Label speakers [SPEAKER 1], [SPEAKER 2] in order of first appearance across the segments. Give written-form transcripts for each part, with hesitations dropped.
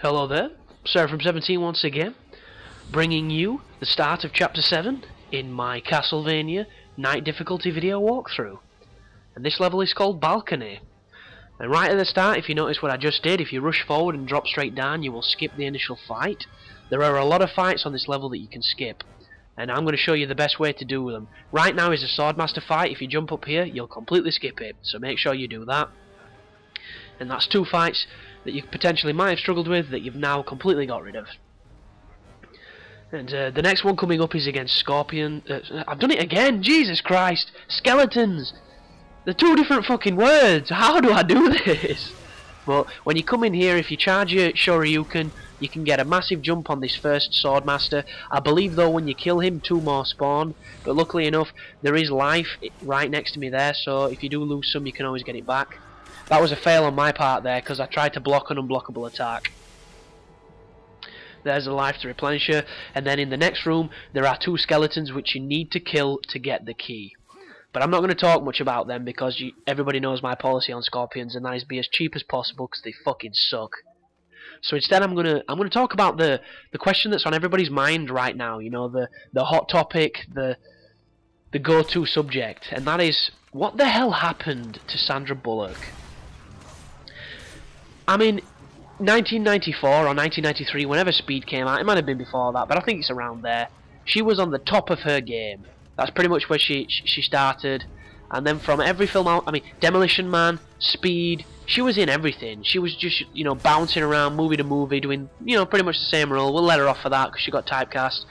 [SPEAKER 1] Hello there, Sarah from 17 once again, bringing you the start of Chapter 7 in my Castlevania Night Difficulty video walkthrough. And this level is called Balcony. And right at the start, if you notice what I just did, if you rush forward and drop straight down, you will skip the initial fight. There are a lot of fights on this level that you can skip, and I'm going to show you the best way to do them. Right now is a Swordmaster fight. If you jump up here, you'll completely skip it, so make sure you do that. And that's two fights that you potentially might have struggled with that you've now completely got rid of. And the next one coming up is against Scorpion. I've done it again! Jesus Christ! Skeletons! They're two different fucking words! How do I do this? Well, when you come in here, if you charge your Shoryuken, you can get a massive jump on this first Swordmaster. I believe though when you kill him, two more spawn. But luckily enough, there is life right next to me there, so if you do lose some, you can always get it back. That was a fail on my part there, because I tried to block an unblockable attack. There's a life to replenish her, and then in the next room, there are two skeletons which you need to kill to get the key. But I'm not going to talk much about them, because everybody knows my policy on Scorpions, and that is be as cheap as possible, because they fucking suck. So instead I'm gonna talk about the question that's on everybody's mind right now, you know, the hot topic, the go-to subject, and that is, what the hell happened to Sandra Bullock? I mean, 1994 or 1993, whenever Speed came out, it might have been before that, but I think it's around there. She was on the top of her game. That's pretty much where she started. And then from every film out, I mean, Demolition Man, Speed, she was in everything. She was just, you know, bouncing around movie to movie, doing, you know, pretty much the same role. We'll let her off for that because she got typecast.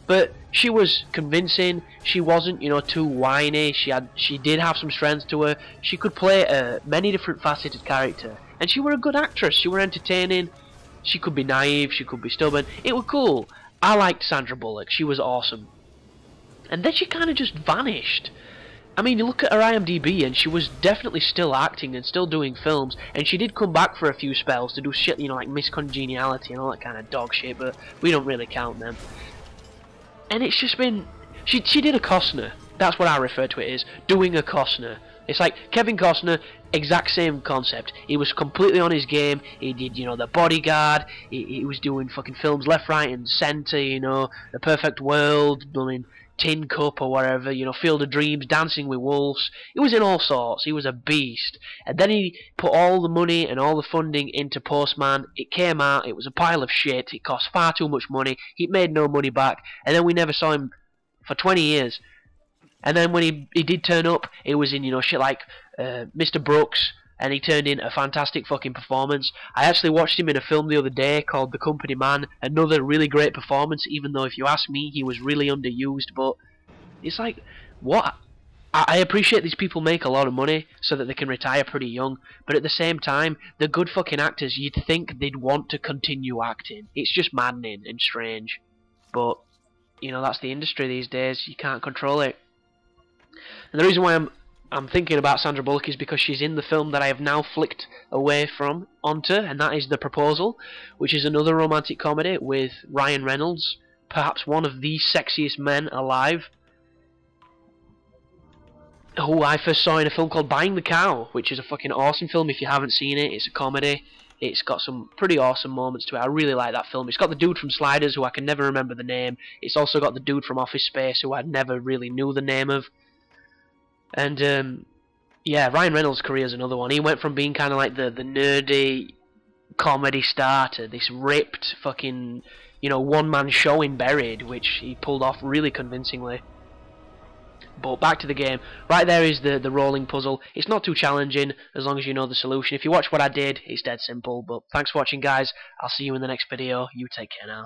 [SPEAKER 1] But she was convincing. She wasn't, you know, too whiny. She did have some strength to her. She could play a many different faceted character. And she were a good actress. She were entertaining. She could be naive. She could be stubborn. It was cool. I liked Sandra Bullock. She was awesome. And then she kind of just vanished. I mean, you look at her IMDb, and she was definitely still acting and still doing films. And she did come back for a few spells to do shit, you know, like Miss Congeniality and all that kind of dog shit. But we don't really count them. And it's just been... She did a Costner. That's what I refer to it as. Doing a Costner. It's like Kevin Costner, exact same concept. He was completely on his game. He did, you know, The Bodyguard. He was doing fucking films left, right, and centre. You know, The Perfect World, I mean, Tin Cup or whatever. You know, Field of Dreams, Dancing with Wolves. He was in all sorts. He was a beast. And then he put all the money and all the funding into Postman. It came out. It was a pile of shit. It cost far too much money. He made no money back. And then we never saw him for 20 years. And then when he did turn up, it was in, you know, shit like Mr. Brooks, and he turned in a fantastic fucking performance. I actually watched him in a film the other day called The Company Man. Another really great performance, even though if you ask me, he was really underused. But it's like, what? I appreciate these people make a lot of money so that they can retire pretty young, but at the same time, they're good fucking actors. You'd think they'd want to continue acting. It's just maddening and strange. But, you know, that's the industry these days. You can't control it. And the reason why I'm thinking about Sandra Bullock is because she's in the film that I have now flicked away from onto, and that is The Proposal, which is another romantic comedy with Ryan Reynolds, perhaps one of the sexiest men alive, who I first saw in a film called Buying the Cow, which is a fucking awesome film if you haven't seen it. It's a comedy. It's got some pretty awesome moments to it. I really like that film. It's got the dude from Sliders, who I can never remember the name. It's also got the dude from Office Space, who I never really knew the name of. And, yeah, Ryan Reynolds' career is another one. He went from being kind of like the nerdy comedy star to this ripped fucking, you know, one-man show in Buried, which he pulled off really convincingly. But back to the game. Right there is the rolling puzzle. It's not too challenging as long as you know the solution. If you watch what I did, it's dead simple. But thanks for watching, guys. I'll see you in the next video. You take care now.